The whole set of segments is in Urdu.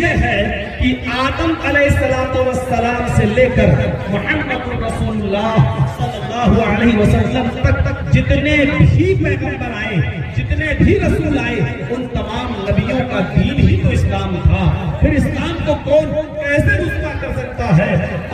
یہ ہے کہ آدم علیہ السلام سے لے کر محمد رسول اللہ صلی اللہ علیہ وسلم تک جتنے بھی پیغمبر آئے، جتنے بھی رسول آئے، ان تمام نبیوں کا دین ہی تو اسلام تھا۔ پھر اسلام کو کون کیسے رسوا کر سکتا ہے؟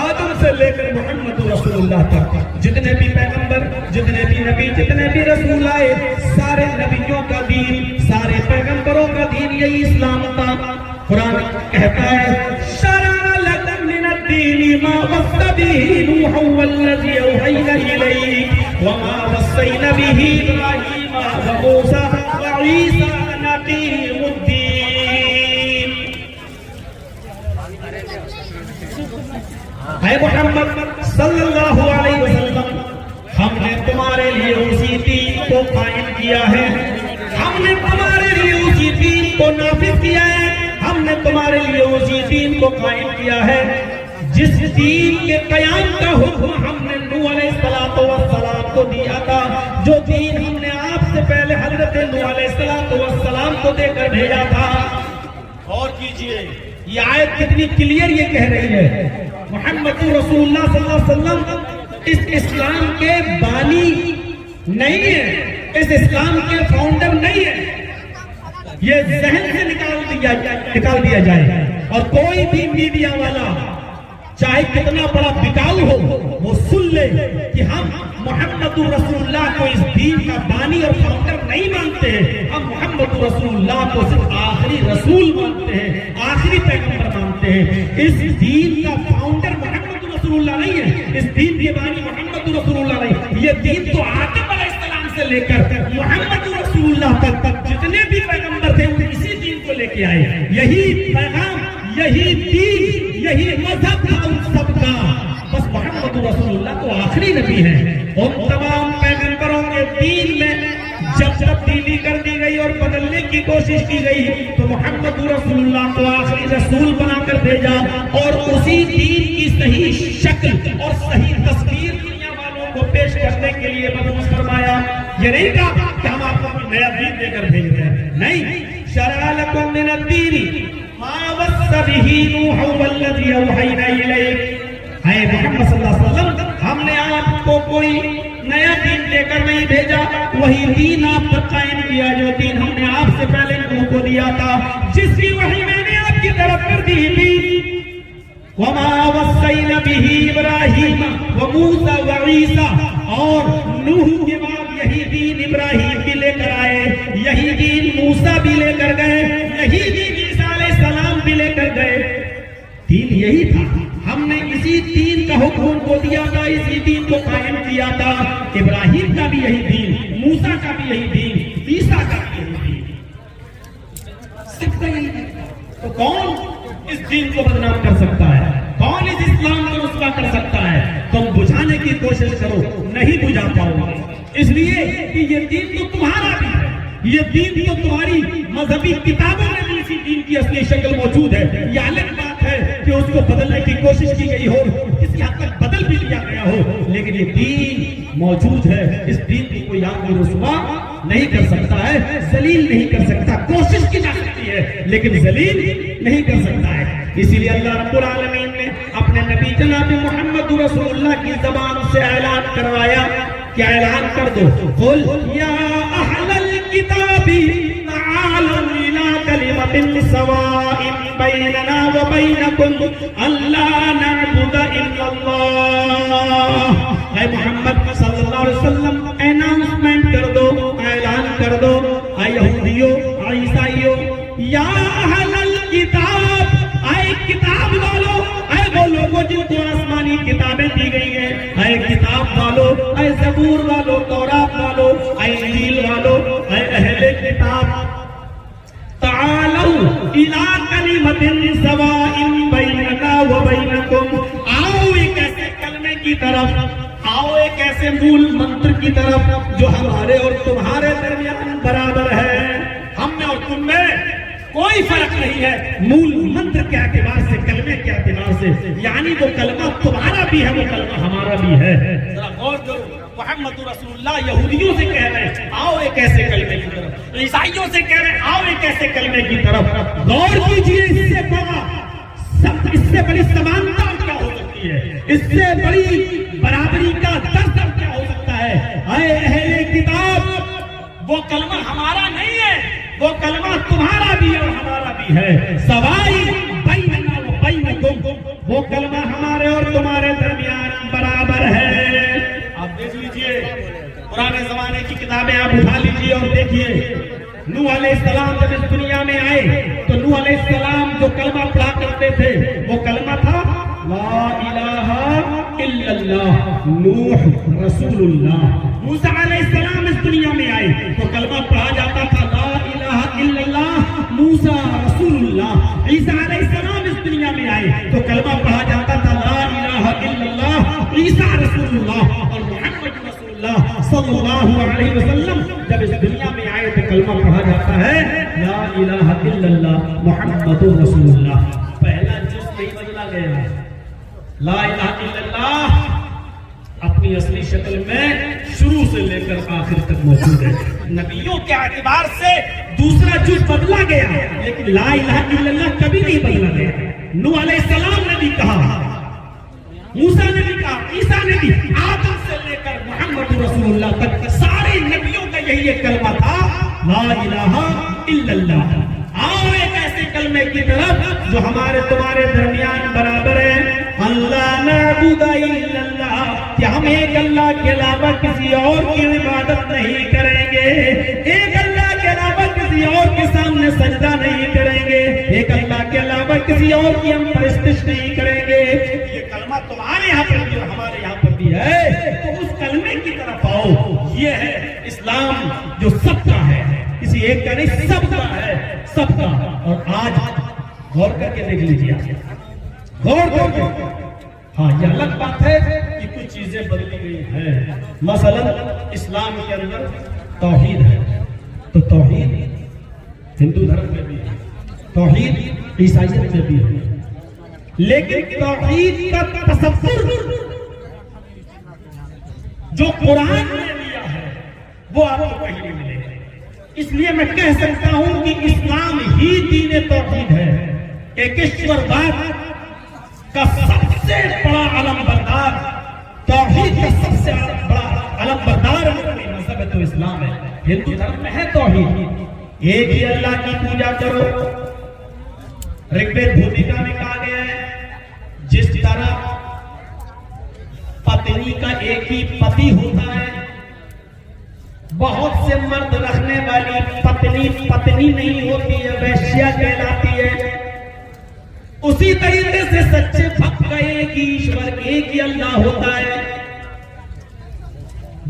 آدم سے لے کر محمد رسول اللہ تک جتنے بھی پیغمبر، جتنے بھی نبی، جتنے بھی رسول آئے، سارے نبیوں کا دین، سارے پیغمبروں کا دین یہی اسلام تھا۔ قرآن کہتا ہے شرع لکم من الدین ما وصى به نوحا والذی اوحینا الیک وما وصینا به ابراہیم وموسیٰ وعیسیٰ ان اقیموا الدین۔ اے محمد صلی اللہ علیہ وسلم، ہم نے تمہارے لیے اسی دین کو قائم کیا ہے، ہم نے تمہارے لیے اسی دین کو نافذ کیا ہے، ہم نے تمہارے لیے اسی دین کو قائم کیا ہے جس دین کے قیام کا حکم ہم نے نوح علیہ السلام کو دیا تھا، جو دین ہم نے آپ سے پہلے حضرت نوح علیہ السلام کو دے کر بھیجا تھا۔ اور کیجئے یہ آیت کتنی کلیئر یہ کہہ رہی ہے، محمد رسول اللہ صلی اللہ علیہ وسلم اس اسلام کے بانی نہیں ہے، اس اسلام کے فاؤنڈر نہیں ہے، یہ ذہن سے نکال دیا جائے۔ اور کوئی بھی میڈیا والا چاہے کتنا بڑا بکاؤ ہو، وہ سن لے کہ ہم محمد رسول اللہ کو اس دین کا بانی اور فاؤنڈر نہیں مانتے ہیں، ہم محمد رسول اللہ کو صرف آخری رسول مانتے ہیں، آخری پیغمبر مانتے ہیں۔ اس دین کا فاؤنڈر محمد رسول اللہ نہیں ہے، اس دین کے بانی محمد رسول اللہ نہیں، یہ دین تو آدم علیہ السلام سے لے کر محمد رسول اللہ تک جتنے بھی پیغمبر تھے وہ اسی دین کو لے کے آئے۔ یہی پیغام، یہی دین، یہی مذہب تھا ان سب کا، بس محمد رسول اللہ تو آخری نبی ہے۔ ان تمام پیغمبروں کے دین میں جب تبدیلی کر دی گئی اور بدلنے کی کوشش کی گئی تو محمد رسول اللہ کو آخری رسول بنا کر بھیجا، اور اسی دین کی صحیح شکل اور صحیح تصویر دنیا والوں کو پیش کرنے کے لیے مبعوث فرمایا۔ یہ نہیں کہا کہ ہم آپ کو نیا دین دے کر بھیج رہے ہیں، نہیں، شرع لکم من الدین ما وصى به نوحا والذی اوحینا الیک۔ اے محمد صلی اللہ علیہ وسلم، ہم نے آپ کو کوئی نیا دین دے کر نہیں بھیجا، وہی دین آپ پر قائم کیا جو دین ہم نے آپ سے پہلے نوح کو دیا تھا، جس کی وحی میں نے آپ کی طرف کر دی تھی۔ وما وصینا به ابراہیم وموسیٰ وعیسیٰ، اور نوح کے بعد یہی دین ابراہیم بھی لے کر آئے، یہی دین موسیٰ بھی لے کر گئے، یہی دین عیسیٰ علیہ السلام بھی لے کر گئے۔ دین یہی تھا، ہم نے اسی دین کا حکم ان کو دیا تھا، اسی دین کو قائم کیا تھا۔ ابراہیم کا بھی یہی دین، موسیٰ کا بھی یہی دین، عیسیٰ کا بھی یہی دین، سب کا یہی دین۔ تو کون اس دین کو بدنام کر سکتا ہے؟ کون اس اسلام کو رسوا کر سکتا ہے؟ تم بجھانے کی کوشش کرو، نہیں بجھا پاؤ گے، اس لیے کہ یہ دین تو تمہارا بھی ہے، یہ دین تو تمہاری مذہبی کتابوں میں بھی اسی دین کی اصلی شکل موجود ہے۔ یہ الگ بات ہے کہ اس کو بدلنے کی کوشش کی گئی ہو، کسی حد تک بدل بھی لیا گیا ہو، لیکن یہ دین موجود ہے۔ اس دین کی کوئی آدمی رسوا نہیں کر سکتا ہے، ذلیل نہیں کر سکتا، کوشش کی جا سکتی ہے لیکن ذلیل نہیں کر سکتا ہے۔ اسی لیے اللہ رب العالمین نے اپنے نبی جناب محمد رسول اللہ کی زبان سے اعلان کروایا، کیا اعلان کر دو، قل یا اہل الکتاب تعالوا الی کلمۃ سواء بیننا وبینکم الا نعبد الا اللہ۔ اے محمد صلی اللہ علیہ وسلم اناؤنسمنٹ کر دو، اعلان کر دو، اے یہودیوں، عیسائیوں، یا اہل الکتاب، اے کتاب والو، اے وہ لوگوں جن کو آسمانی کتابیں دی گئی ہیں، اے کتاب والو، اے زبور والو، تورات والو، اے انجیل والو، اے اہل کتاب، تعالوا الی کلمۃ سواء بیننا وبینکم، آؤ ایک ایسے کلمے کی طرف، آؤ ایک ایسے مول منتر کی طرف جو ہمارے اور تمہارے درمیان برابر ہے، ہم میں اور تم میں کوئی فرق نہیں ہے، مول منتر کے اعتبار سے، کلمے کے اعتبار سے، یعنی وہ کلمہ تمہارا بھی ہے، وہ کلمہ ہمارا بھی ہے۔ ذرا غور کرو، محمد رسول اللہ یہودیوں سے کہہ رہے ہیں آؤ ایک ایسے کلمے کی طرف، عیسائیوں سے کہہ رہے ہیں آؤ ایک ایسے کلمے کی طرف۔ غور کیجئے، اس سے اس سے بڑی برابری کا درس کیا ہو سکتا ہے؟ اے اہل کتاب، وہ کلمہ ہمارا نہیں ہے، وہ کلمہ تمہارا بھی اور ہمارا بھی ہے، سوائی بیننا و بینکم، وہ کلمہ ہمارے اور تمہارے درمیان برابر ہے۔ آپ دیکھ لیجئے پرانے زمانے کی کتابیں آپ اٹھا لیجئے اور دیکھیے، نوح علیہ السلام جب اس دنیا میں آئے تو نوح علیہ السلام جو کلمہ پڑھا کرتے تھے وہ کلمہ تھا لا الہ الا اللہ نوح رسول اللہ۔ موسیٰ علیہ السلام اس دنیا میں آئے تو کلمہ پڑھا جاتا تھا لا الہ الا اللہ موسیٰ رسول اللہ۔ عیسیٰ علیہ السلام اس دنیا میں آئے تو کلمہ پڑھا جاتا تھا لا الہ الا اللہ عیسیٰ رسول اللہ۔ اور محمد رسول اللہ صلی اللہ علیہ وسلم جب اس دنیا میں آئے تو کلمہ پڑھا جاتا ہے لا الہ الا اللہ محمد رسول اللہ۔ پہلا جز نہیں بدلا گیا، لا الہ الا اللہ اپنی اصلی شکل میں شروع سے لے کر آخر تک موجود ہے۔ نبیوں کے اعتبار سے دوسرا جز بدلا گیا لیکن لا الہ الا اللہ کبھی نہیں بدلا گیا۔ نوح علیہ السلام نے بھی کہا، موسیٰ نے بھی کہا، عیسیٰ نے بھی، آدم سے لے کر محمد رسول اللہ تک سارے نبیوں کا یہی ایک کلمہ تھا لا الہ الا اللہ۔ آؤ ایک ایسے کلمے کی طرف جو ہمارے تمہارے درمیان برابر ہے، اللہ نعبد الا اللہ، کہ ہم ایک اللہ کے علاوہ کسی اور کی عبادت نہیں کریں گے، ایک اللہ کے علاوہ کسی اور کے سامنے سجدہ نہیں کریں گے، ایک اللہ کے علاوہ کسی اور کی ہم پرستش نہیں کریں گے۔ یہ کلمہ تمہارے یہاں پر بھی اور ہمارے یہاں پر بھی ہے، تو اس کلمے کی طرف آؤ۔ یہ ہے اسلام جو سب کا ہے، کسی ایک کا نہیں، سب کا ہے، سب کا۔ اور آج غور کر کے دیکھ لیجیے، غور کر کے، ہاں یہ الگ بات ہے کہ کچھ چیزیں بدلی گئی ہیں۔ مثلا اسلام کے اندر توحید ہے، تو توحید ہندو دھرم میں بھی ہے، توحید عیسائیت میں بھی ہے، لیکن توحید کا تصور جو قرآن نے لیا ہے وہ آپ کو کہیں نہیں ملے گا۔ اس لیے میں کہہ سکتا ہوں کہ اسلام ہی دین توحید ہے۔ ایکشور واد کا سب سے بڑا علم بردار، توحید کا سب سے بڑا علم بردار مذہب ہے تو اسلام ہے۔ ہندو دھرم میں ہے توحید، ایک ہی اللہ کی پوجا کرو۔ رگ وید بھومکا میں کہا گیا ہے جس طرح پتنی کا ایک ہی پتی ہوتا ہے، بہت سے مرد رکھنے والی پتنی پتنی نہیں ہوتی ہے، ویشیا کہلاتی ہے، اسی طریقے سے سچے بھکت کا ایک ہی ایشور ایک ہی اللہ ہوتا ہے۔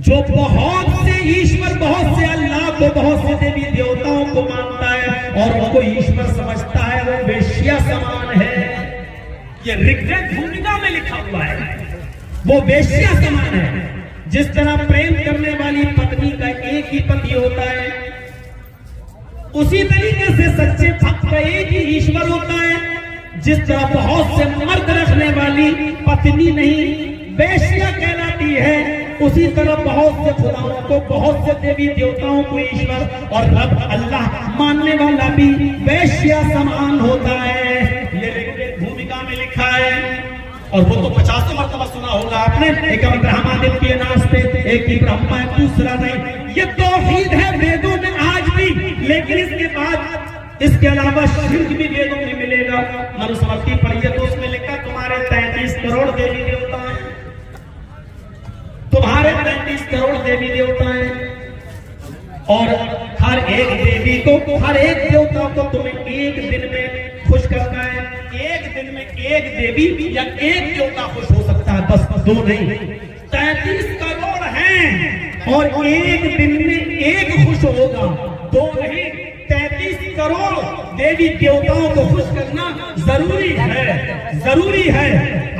جو بہت سے ایشور بہت سے اللہ کو بہت سے دیوی دیوتاؤں کو مانتا ہے اور ان کو ایشور سمجھتا ہے وہ ویشیا سمان ہے۔ یہ رگ وید بھومکا میں لکھا ہوا ہے، وہ ویشیا سمان ہے۔ جس طرح پریم کرنے والی پتنی کا ایک ہی پتی ہوتا ہے، اسی طریقے سے سچے بھکت کا ایک ہی ایشور ہوتا ہے۔ جس طرح بہت سے مرد رکھنے والی پتنی نہیں ویشیا کہلاتی ہے، اسی طرح بہت سے خداؤں کو بہت سے دیوی دیوتاؤں کو ایشور اور رب اللہ ماننے والا بھی ویشیا سمان ہوتا ہے۔ یہ رگ وید بھومکا میں لکھا ہے، اور وہ تو 50 مرتبہ سنا ہوگا آپ نے، ایک برہمادیو کے ناستے ایک ہی برہما ہے دوسرا نہیں۔ یہ توحید ہے ویدوں میں آج بھی، لیکن اس کے بعد اس کے علاوہ شرک بھی ویدوں میں ملے گا۔ منوسمرتی پڑھیے تو اس میں لکھا تمہارے 33 کروڑ دیوی دیوتا ہیں، تمہارے 33 کروڑ دیوی دیوتا ہیں، اور ہر ایک دیوی کو ہر ایک دیوتا کو تمہیں ایک دن میں خوش کرنا ہے۔ ایک دن میں ایک دیوی یا ایک دیوتا خوش ہو سکتا ہے، بس دو نہیں۔ 33 کروڑ ہیں اور ایک دن میں ایک خوش ہوگا، دو نہیں۔ 33 کروڑ دیوی دیوتاؤں کو خوش کرنا ضروری ہے، ضروری ہے۔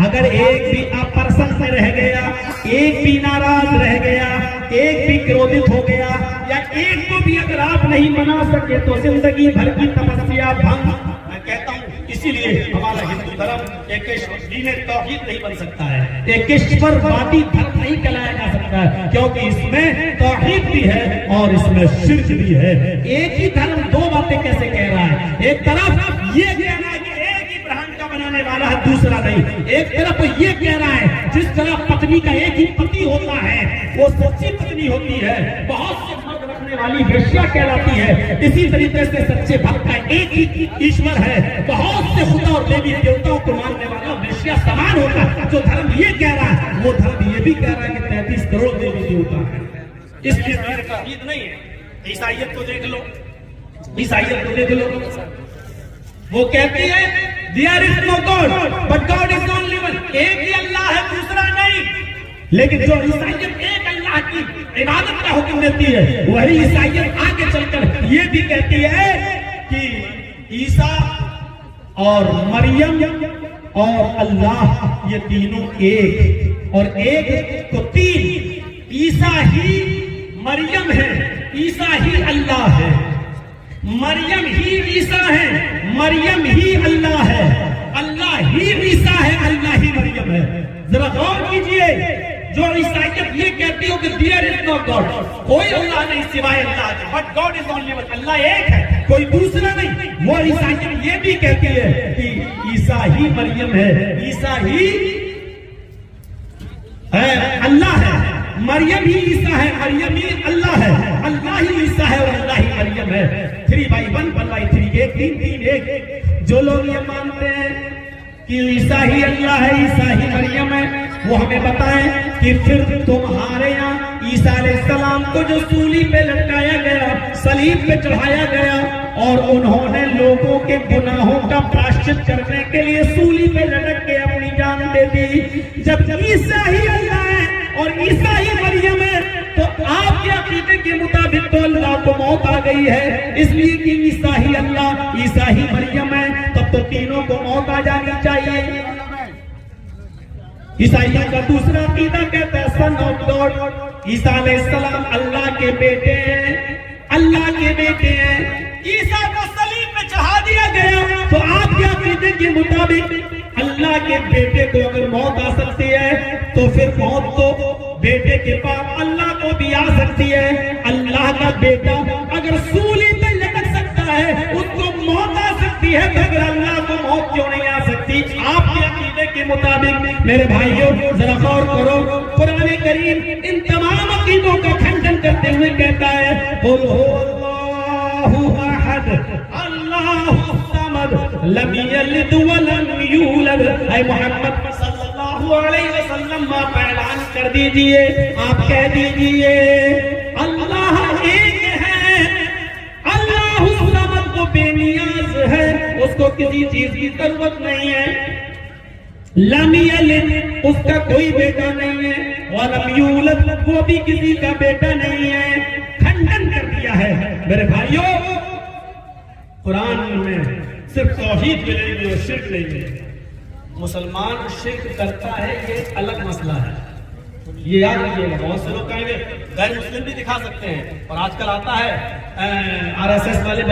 اگر ایک بھی اپرسن میں رہ گیا، ایک بھی ناراض رہ گیا، ایک بھی کرودت ہو گیا، یا ایک کو بھی اگر آپ نہیں منا سکے تو زندگی بھر کی تپسیا بھنگ۔ میں کہتا ہوں اسی لیے ہمارا ہندو دھرم ایکشور دین توحید نہیں بن سکتا ہے، ایکشور وادی دھرم نہیں کہلایا جا سکتا ہے، کیونکہ اس میں توحید بھی ہے اور اس میں شرک بھی ہے۔ ایک ہی دھرم دو باتیں کیسے کہہ رہا ہے؟ ایک طرف یہ کہہ رہا ہے کہ ایک ہی برہان کا بنانے والا ہے، دوسرا نہیں۔ ایک طرف یہ کہہ رہا ہے ہی پتی ہوتا ہے وہ سچی پتنی ہوتی ہے، بہت سے مرد رکھنے والی ویشیا کہلاتی ہے۔ اسی طریقے سے سچے بھکت کا ایک ہی ایشور ہے، بہت سے خدا اور دیوی دیوتاؤں کو ماننے والا ویشیا سمان ہوتا ہے۔ جو دھرم یہ کہہ رہا ہے وہ دھرم یہ بھی کہہ رہا ہے کہ 33 کروڑ دیوی دیوتا ہے۔ اس لیے میرے عقید نہیں ہے۔ عیسائیت کو دیکھ لو، عیسائیت کو دیکھ لو، وہ کہتی ہے there is no God but God is only one، ایک ہی اللہ ہے دوسرا نہیں۔ لیکن جو عیسائیت ایک اللہ کی عبادت کا حکم دیتی ہے، وہی عیسائیت آگے چل کر یہ بھی کہتی ہے کہ عیسیٰ اور مریم اور اللہ یہ تینوں ایک، اور ایک کو تین، عیسیٰ ہی مریم ہے، عیسیٰ ہی اللہ ہے، مریم ہی عیسیٰ ہے، مریم ہی اللہ ہے، اللہ ہی عیسیٰ ہے، اللہ ہی مریم ہے۔ ذرا غور کیجئے، جو عیسائیت یہ کہتی ہو کہ there is no God، کوئی اللہ نہیں سوائے اللہ کے، but God is only one، اللہ ایک ہے کوئی دوسرا نہیں۔ وہ عیسائیت یہ بھی کہتی ہے کہ عیسیٰ ہی مریم ہے، عیسیٰ ہی اللہ ہے، مریم ہی عیسیٰ ہے، مریم ہی اللہ ہے، اللہ ہی عیسیٰ ہے اور اللہ ہی مریم ہے۔ 3/1 1/3 ایک تین تین ایک۔ جو لوگ یہ مانتے ہیں کہ عیسیٰ ہی اللہ ہے، عیسیٰ ہی مریم ہے، وہ ہمیں بتائیں کہ پھر تمہارے یہاں عیسیٰ علیہ السلام کو جو سولی پہ لٹکایا گیا، صلیب پہ چڑھایا گیا، اور انہوں نے لوگوں کے گناہوں کا پراشچت کرنے کے لیے سولی پہ لٹک کے اپنی جان دے دی۔ جب عیسیٰ ہی اللہ ہے اور عیسیٰ ہی مریم ہے تو آپ کے عقیدے کے مطابق تو اللہ کو موت آ گئی ہے، اس لیے کہ عیسیٰ ہی اللہ، عیسیٰ ہی مریم ہے، تب تو تینوں کو موت آ جانی چاہیے۔ عیسائیوں کا دوسرا عقیدہ کہتا ہے سن آف گاڈ، عیسیٰ علیہ السلام اللہ کے بیٹے ہیں، اللہ کے بیٹے ہیں۔ عیسیٰ کو صلیب پہ چڑھا دیا گیا تو آپ کے عقیدے کے مطابق اللہ کے بیٹے کو اگر موت آ سکتی ہے تو پھر موت تو بیٹے کے پاس اللہ کو بھی آ سکتی ہے۔ اللہ کا بیٹا اگر سولی پہ لٹک سکتا ہے اس کو موت آ سکتی ہے، تو اگر اللہ کو موت کیوں نہیں آ سکتی؟ آپ کے عقیدے کے مطابق میرے بھائیوں ذرا غور کرو، قرآن کریم ان تمام عقیدوں کا کھنڈن کرتے ہوئے کہتا ہے قل هو اللہ احد اللہ الصمد لم یلد ولم یولد۔ اے محمد صلی اللہ علیہ وسلم آپ اعلان کر دیجئے، آپ کہہ دیجئے اللہ ایک ہے، اللہ الصمد کو بے نیاز ہے، اس کو کسی چیز کی ضرورت نہیں ہے، لم یلد اس کا کوئی بیٹا نہیں ہے، ولم یولد وہ بھی کسی کا بیٹا نہیں ہے۔ کھنڈن کر دیا ہے۔ میرے بھائیوں قرآن میں صرف توحید ملے گی اور شرک نہیں ملے گی۔ مسلمان شرک کرتا ہے یہ الگ مسئلہ ہے، یہ یاد رکھیے گا۔ بہت سے لوگ کہیں گے غیر مسلم بھی دکھا سکتے ہیں، اور آج کل آتا ہے RSS والے